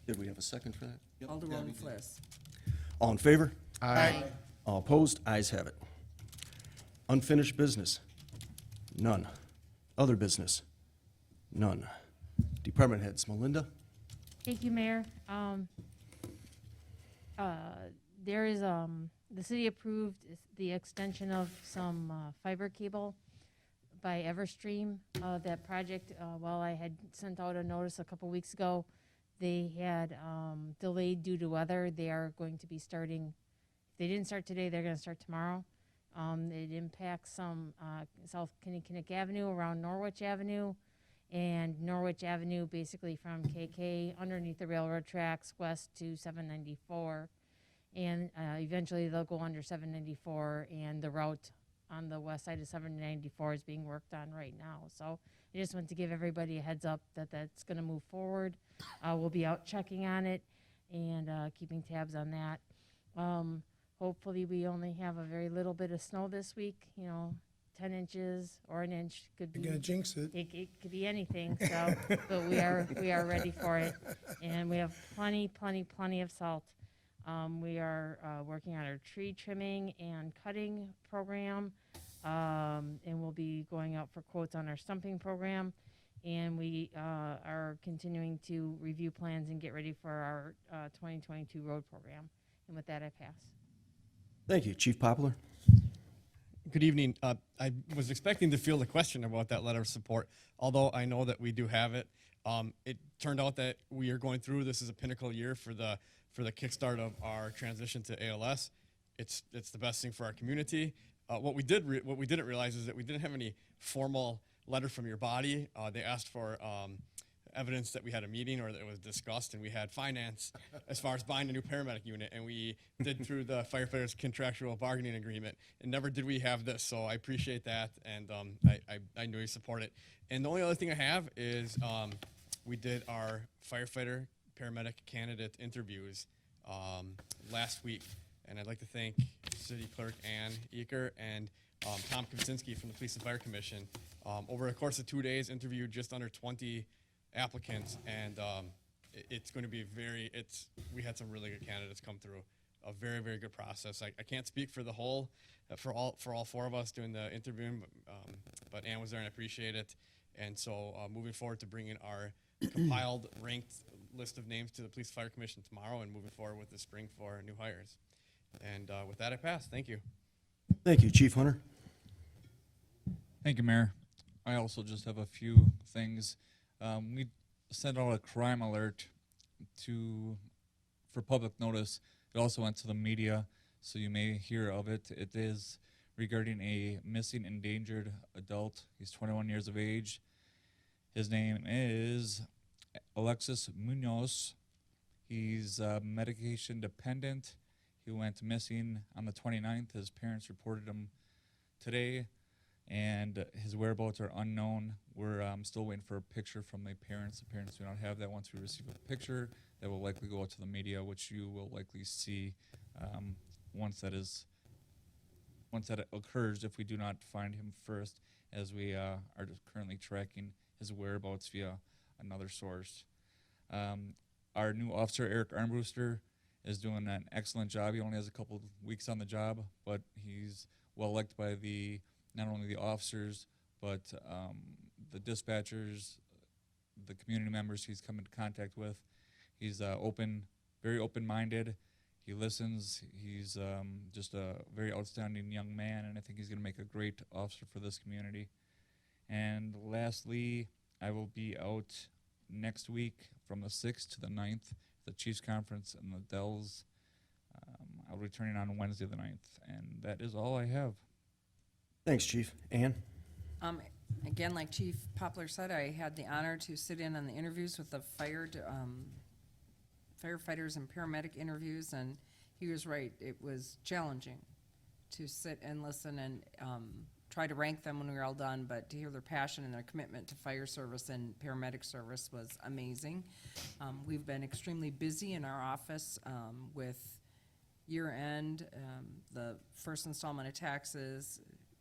Did we have a second for that? Alderman Fliss. All in favor? Aye. All opposed? Ayes have it. Unfinished business? None. Other business? None. Department heads, Melinda? Thank you, Mayor. There is, the city approved the extension of some fiber cable by Everstream. That project, while I had sent out a notice a couple weeks ago, they had delayed due to weather. They are going to be starting, if they didn't start today, they're going to start tomorrow. It impacts some South Kinnikinnick Avenue around Norwich Avenue, and Norwich Avenue basically from KK underneath the railroad tracks west to 794. And eventually they'll go under 794, and the route on the west side of 794 is being worked on right now. So I just want to give everybody a heads up that that's going to move forward. We'll be out checking on it and keeping tabs on that. Hopefully we only have a very little bit of snow this week, 10 inches or an inch could be. You're gonna jinx it. It could be anything, so, but we are ready for it. And we have plenty of salt. We are working on our tree trimming and cutting program, and we'll be going out for quotes on our stumping program. And we are continuing to review plans and get ready for our 2022 road program. And with that, I pass. Thank you. Chief Poplar? Good evening. I was expecting to field a question about that letter of support, although I know that we do have it. It turned out that we are going through, this is a pinnacle year for the kickstart of our transition to ALS. It's the best thing for our community. What we didn't realize is that we didn't have any formal letter from your body. They asked for evidence that we had a meeting or that it was discussed, and we had finance as far as buying a new paramedic unit, and we did through the firefighters contractual bargaining agreement, and never did we have this. So I appreciate that, and I know you support it. And the only other thing I have is we did our firefighter paramedic candidate interviews last week, and I'd like to thank City Clerk Ann Eaker and Tom Kaczynski from the Police and Fire Commission. Over the course of 2 days, interviewed just under 20 applicants, and it's going to be we had some really good candidates come through. A very, very good process. I can't speak for the whole, for all 4 of us doing the interviewing, but Ann was there and I appreciate it. And so moving forward to bringing our compiled, ranked list of names to the Police and Fire Commission tomorrow, and moving forward with the spring for new hires. And with that, I pass. Thank you. Thank you. Chief Hunter? Thank you, Mayor. I also just have a few things. We sent out a crime alert for public notice. It also went to the media, so you may hear of it. It is regarding a missing endangered adult. He's 21 years of age. His name is Alexis Munoz. He's medication dependent. He went missing on the 29th. His parents reported him today, and his whereabouts are unknown. We're still waiting for a picture from the parents. The parents do not have that. Once we receive a picture, that will likely go out to the media, which you will likely see once that occurs, if we do not find him first, as we are just currently tracking his whereabouts via another source. Our new officer, Eric Armbruster, is doing an excellent job. He only has a couple weeks on the job, but he's well liked by not only the officers, but the dispatchers, the community members he's come into contact with. He's very open-minded. He listens. He's just a very outstanding young man, and I think he's going to make a great officer for this community. And lastly, I will be out next week from the 6th to the 9th, the Chiefs Conference in the Dells. I'll be returning on Wednesday the 9th, and that is all I have. Thanks, Chief. Ann? Again, like Chief Poplar said, I had the honor to sit in on the interviews with the firefighters and paramedic interviews, and he was right. It was challenging to sit and listen and try to rank them when we were all done, but to hear their passion and their commitment to fire service and paramedic service was amazing. We've been extremely busy in our office with year-end, the first installment of taxes,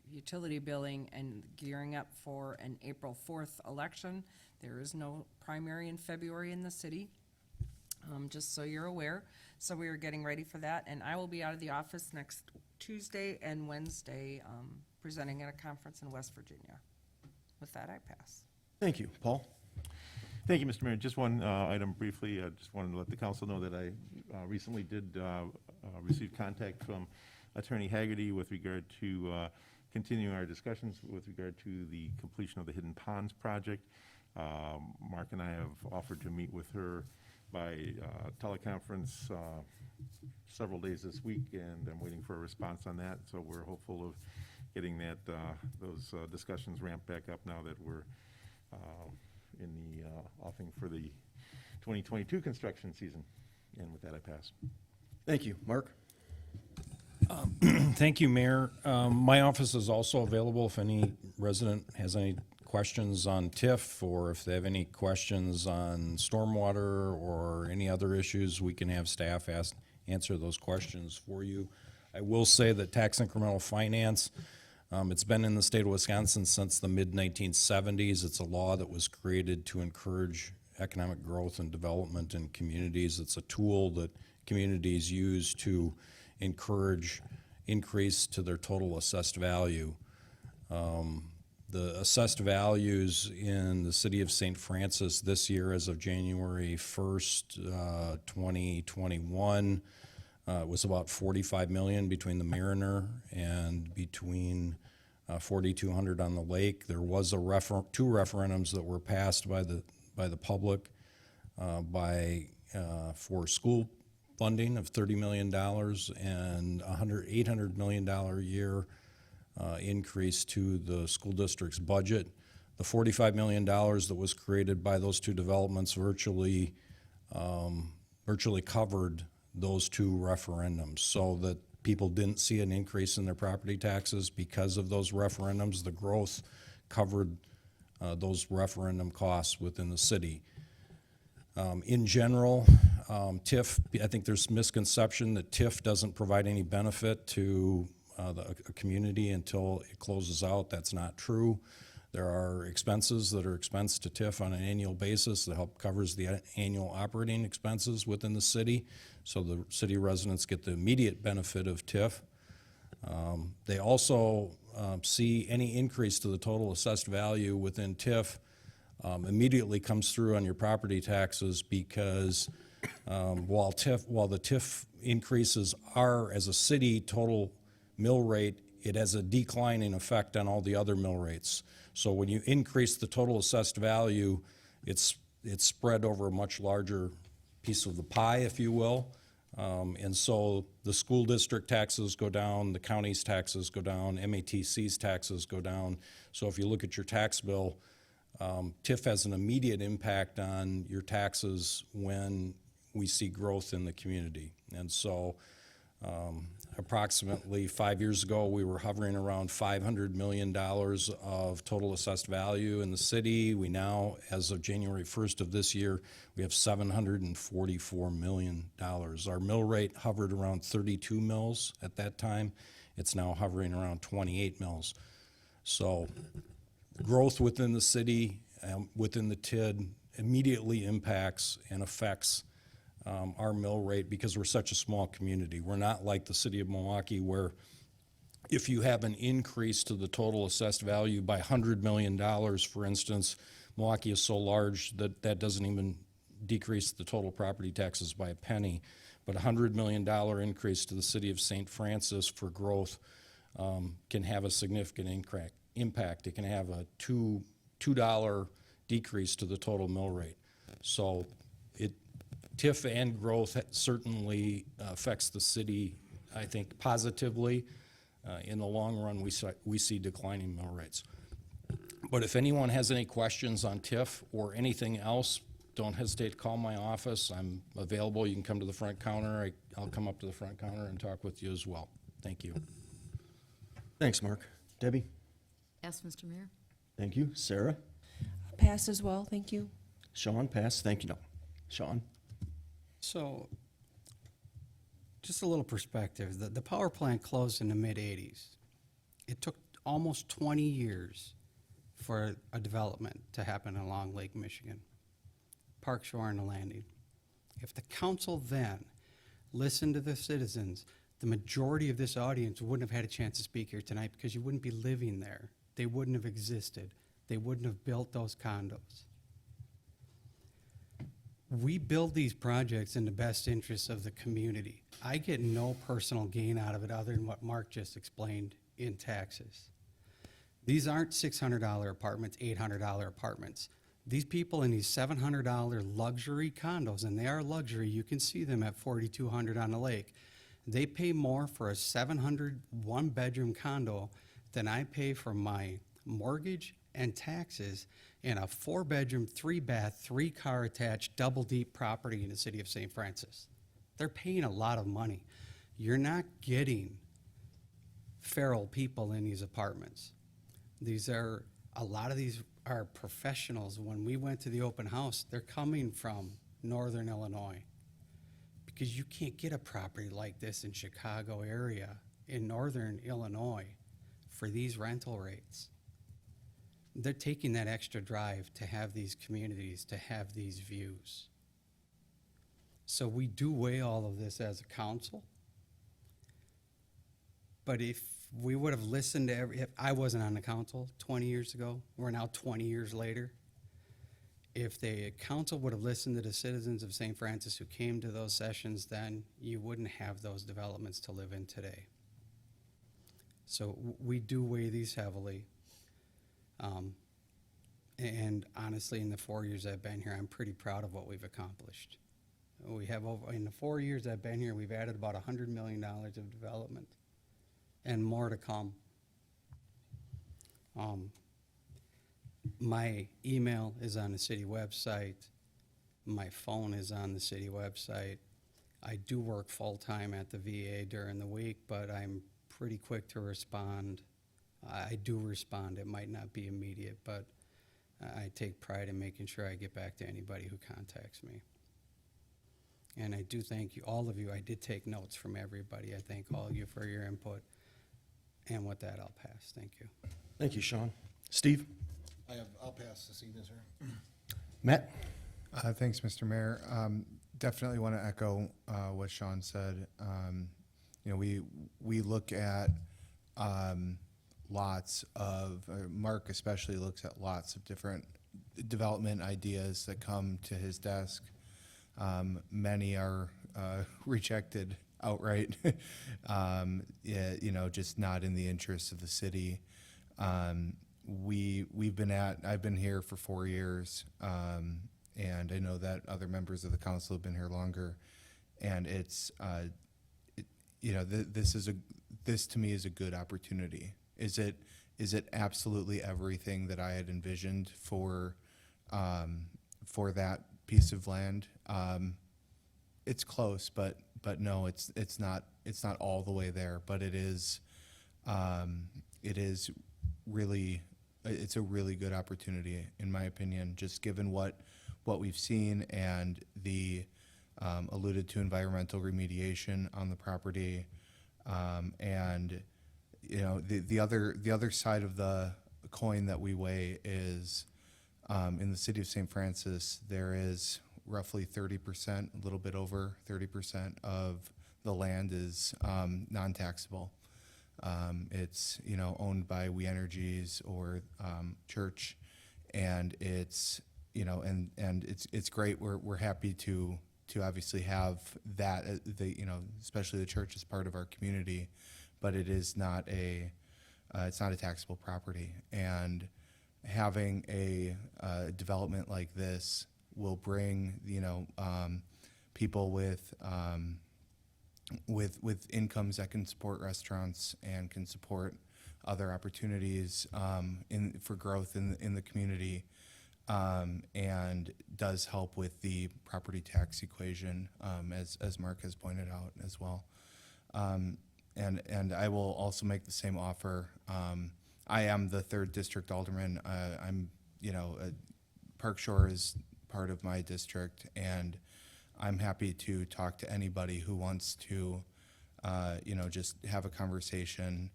utility billing, and gearing up for an April 4th election. There is no primary in February in the city, just so you're aware. So we are getting ready for that, and I will be out of the office next Tuesday and Wednesday presenting at a conference in West Virginia. With that, I pass. Thank you. Paul? Thank you, Mr. Mayor. Just one item briefly. I just wanted to let the council know that I recently did receive contact from Attorney Haggerty with regard to continuing our discussions with regard to the completion of the Hidden Ponds project. Mark and I have offered to meet with her by teleconference several days this week, and I'm waiting for a response on that. So we're hopeful of getting that those discussions ramped back up now that we're in the offing for the 2022 construction season. And with that, I pass. Thank you. Mark? Thank you, Mayor. My office is also available if any resident has any questions on TIF, or if they have any questions on stormwater or any other issues, we can have staff answer those questions for you. I will say that tax incremental finance, it's been in the state of Wisconsin since the mid-1970s. It's a law that was created to encourage economic growth and development in communities. It's a tool that communities use to encourage increase to their total assessed value. The assessed values in the city of St. Francis this year, as of January 1st, 2021, was about $45 million between the Mariner and between 4,200 on the lake. There was two referendums that were passed by the public for school funding of $30 million and $800 million a year increase to the school district's budget. The $45 million that was created by those two developments virtually covered those two referendums, so that people didn't see an increase in their property taxes because of those referendums. The growth covered those referendum costs within the city. In general, TIF, I think there's misconception that TIF doesn't provide any benefit to a community until it closes out. That's not true. There are expenses that are expensed to TIF on an annual basis that help covers the annual operating expenses within the city, so the city residents get the immediate benefit of TIF. They also see any increase to the total assessed value within TIF immediately comes through on your property taxes, because while the TIF increases are, as a city, total mill rate, it has a declining effect on all the other mill rates. So when you increase the total assessed value, it's spread over a much larger piece of the pie, if you will. And so the school district taxes go down, the county's taxes go down, MATC's taxes go down. So if you look at your tax bill, TIF has an immediate impact on your taxes when we see growth in the community. And so approximately 5 years ago, we were hovering around $500 million of total assessed value in the city. We now, as of January 1st of this year, we have $744 million. Our mill rate hovered around 32 mills at that time. It's now hovering around 28 mills. So growth within the city, within the TID, immediately impacts and affects our mill rate, because we're such a small community. We're not like the city of Milwaukee, where if you have an increase to the total assessed value by $100 million, for instance, Milwaukee is so large that that doesn't even decrease the total property taxes by a penny. But a $100 million increase to the city of St. Francis for growth can have a significant impact. It can have a $2 decrease to the total mill rate. So TIF and growth certainly affects the city, I think, positively. In the long run, we see declining mill rates. But if anyone has any questions on TIF or anything else, don't hesitate to call my office. I'm available. You can come to the front counter. I'll come up to the front counter and talk with you as well. Thank you. Thanks, Mark. Debbie? Yes, Mr. Mayor. Thank you. Sarah? Pass as well, thank you. Sean? Pass. Thank you. No. Sean? So, just a little perspective. The power plant closed in the mid-'80s. It took almost 20 years for a development to happen along Lake Michigan, Park Shore and the Landing. If the council then listened to the citizens, the majority of this audience wouldn't have had a chance to speak here tonight, because you wouldn't be living there. They wouldn't have existed. They wouldn't have built those condos. we build these projects in the best interests of the community. I get no personal gain out of it other than what Mark just explained in taxes. These aren't $600 apartments, $800 apartments. These people in these $700 luxury condos, and they are luxury, you can see them at 4200 on the lake. They pay more for a 700 one-bedroom condo than I pay for my mortgage and taxes in a 4-bedroom, 3-bath, 3-car attached, double-deep property in the city of St. Francis. They're paying a lot of money. You're not getting feral people in these apartments. A lot of these are professionals. When we went to the open house, they're coming from Northern Illinois, because you can't get a property like this in Chicago area, in Northern Illinois, for these rental rates. They're taking that extra drive to have these communities, to have these views. So we do weigh all of this as a council. But if we would have listened to if I wasn't on the council 20 years ago, we're now 20 years later. If the council would have listened to the citizens of St. Francis who came to those sessions then, you wouldn't have those developments to live in today. So we do weigh these heavily. And honestly, in the 4 years I've been here, I'm pretty proud of what we've accomplished. In the 4 years I've been here, we've added about $100 million of development and more to come. My email is on the city website. My phone is on the city website. I do work full-time at the VA during the week, but I'm pretty quick to respond. I do respond. It might not be immediate, but I take pride in making sure I get back to anybody who contacts me. And I do thank you, all of you. I did take notes from everybody. I thank all of you for your input. And with that, I'll pass. Thank you. Thank you, Sean. Steve? I'll pass this evening, sir. Matt? Thanks, Mr. Mayor. Definitely want to echo what Sean said. We look at lots of, Mark especially looks at lots of different development ideas that come to his desk. Many are rejected outright, just not in the interest of the city. I've been here for 4 years, and I know that other members of the council have been here longer, and this to me is a good opportunity. Is it absolutely everything that I had envisioned for that piece of land? It's close, but no, it's not all the way there. But it is really, it's a really good opportunity in my opinion, just given what we've seen and the alluded to environmental remediation on the property, and the other side of the coin that we weigh is in the city of St. Francis there is roughly 30%, a little bit over 30% of the land is non-taxable. It's owned by We Energies or church, and it's it's great. We're happy to obviously have that especially the church as part of our community, but it is not it's not a taxable property, and having a development like this will bring people with incomes that can support restaurants and can support other opportunities for growth in the community, and does help with the property tax equation, as Mark has pointed out as well. And I will also make the same offer. I am the 3rd district alderman. I'm Park Shore is part of my district, and I'm happy to talk to anybody who wants to, just have a conversation,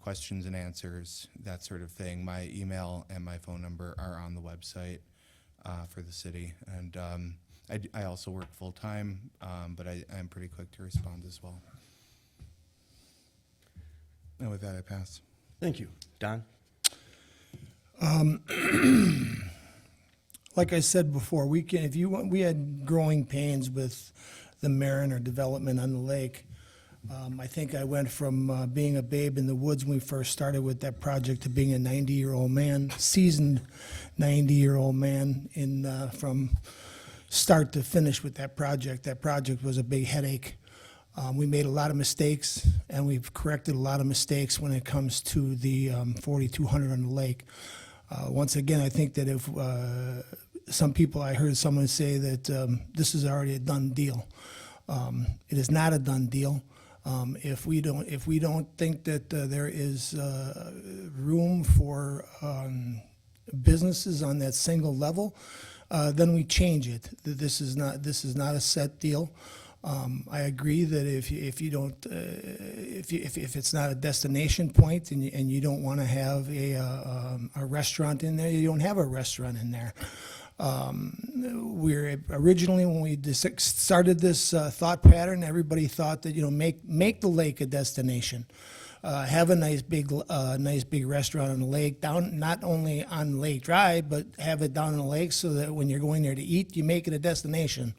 questions and answers, that sort of thing. My email and my phone number are on the website for the city, and I also work full-time, but I'm pretty quick to respond as well. And with that, I pass. Thank you. Don? like I said before, we can, if you want, we had growing pains with the Mariner development on the lake. I think I went from being a babe in the woods when we first started with that project to being a 90-year-old man, seasoned 90-year-old man from start to finish with that project. That project was a big headache. We made a lot of mistakes, and we've corrected a lot of mistakes when it comes to the 4,200 on the lake. Once again, I think that if some people, I heard someone say that this is already a done deal. It is not a done deal. If we don't think that there is room for businesses on that single level, then we change it. This is not a set deal. I agree that if it's not a destination point and you don't want to have a restaurant in there, you don't have a restaurant in there. We're originally, when we started this thought pattern, everybody thought that, make the lake a destination. Have a nice big restaurant on the lake, down, not only on Lake Drive, but have it down on the lake so that when you're going there to eat, you make it a destination.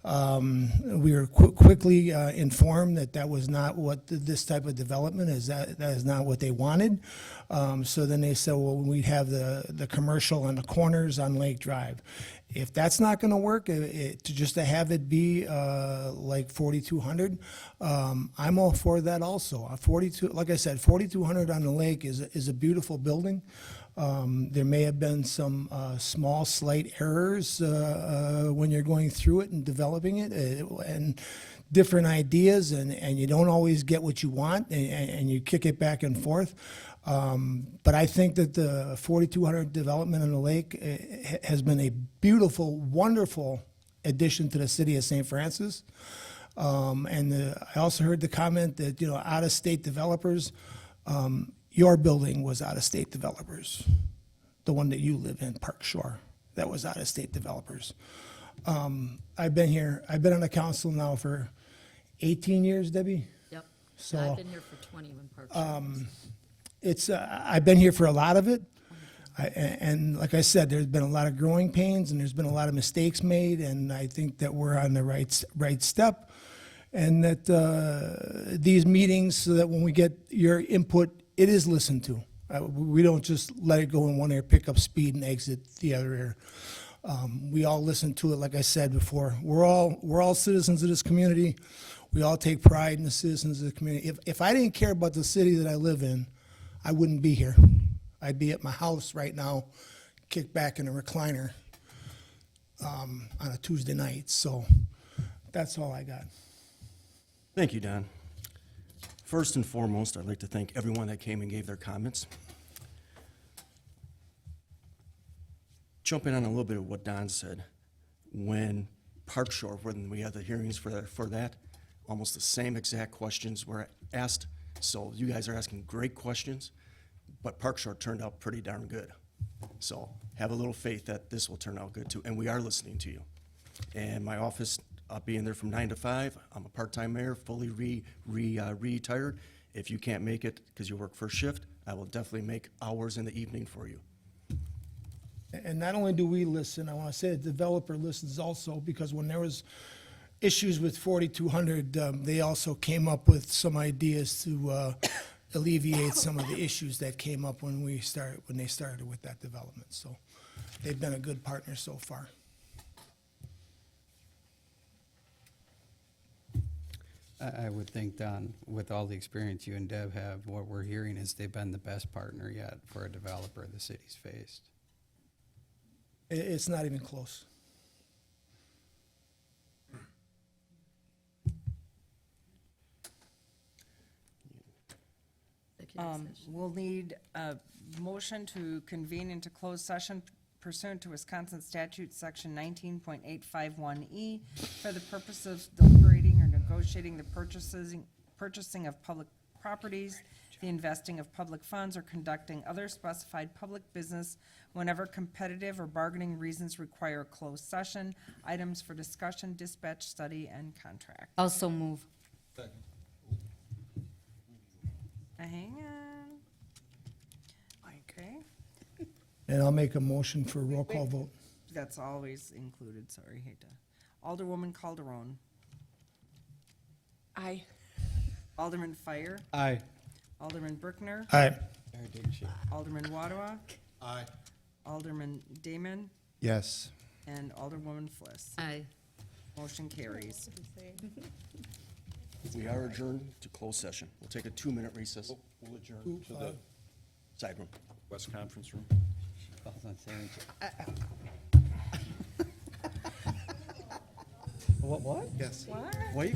We were quickly informed that that was not what this type of development is. That is not what they wanted. So then they said, well, we'd have the commercial on the corners on Lake Drive. If that's not going to work, to have it be like 4,200, I'm all for that also. 42, like I said, 4,200 on the lake is a beautiful building. There may have been some small, slight errors when you're going through it and developing it, and different ideas, and you don't always get what you want, and you kick it back and forth. But I think that the 4,200 development on the lake has been a beautiful, wonderful addition to the city of St. Francis. I also heard the comment that, out-of-state developers, your building was out-of-state developers. The one that you live in, Park Shore, that was out-of-state developers. I've been on the council now for 18 years, Debbie? Yep. So, I've been here for 20 when Park Shore was. I've been here for a lot of it. And like I said, there's been a lot of growing pains and there's been a lot of mistakes made, and I think that we're on the right step. And that these meetings, so that when we get your input, it is listened to. We don't just let it go in one ear, pick up speed, and exit the other ear. We all listen to it, like I said before. We're all citizens of this community. We all take pride in the citizens of the community. If I didn't care about the city that I live in, I wouldn't be here. I'd be at my house right now, kicked back in a recliner on a Tuesday night. So that's all I got. Thank you, Don. First and foremost, I'd like to thank everyone that came and gave their comments. Jumping on a little bit of what Don said, when Park Shore, when we had the hearings for that, almost the same exact questions were asked. So you guys are asking great questions, but Park Shore turned out pretty darn good. So have a little faith that this will turn out good too, and we are listening to you. And my office, I'll be in there from 9 to 5. I'm a part-time mayor, fully retired. If you can't make it because you work first shift, I will definitely make hours in the evening for you. And not only do we listen, I want to say the developer listens also, because when there was issues with 4,200, they also came up with some ideas to alleviate some of the issues that came up when they started with that development. So they've been a good partner so far. I would think, Don, with all the experience you and Deb have, what we're hearing is they've been the best partner yet for a developer the city's faced. It's not even close. We'll need a motion to convene into closed session pursuant to Wisconsin statute, section 19.851E, for the purpose of deliberating or negotiating the purchasing of public properties, the investing of public funds, or conducting other specified public business whenever competitive or bargaining reasons require a closed session. Items for discussion, dispatch, study, and contract. Also move. Hang on. Okay. And I'll make a motion for a roll call vote. That's always included, sorry, hate to. Alderwoman Calderon. Aye. Alderman Fire. Aye. Alderman Brookner. Aye. Alderman Waddwa. Aye. Alderman Damon. Yes. And Alderwoman Fliss. Aye. Motion carries. We are adjourned to closed session. We'll take a 2-minute recess. We'll adjourn to the Side room. West Conference Room. What? Yes. What? What?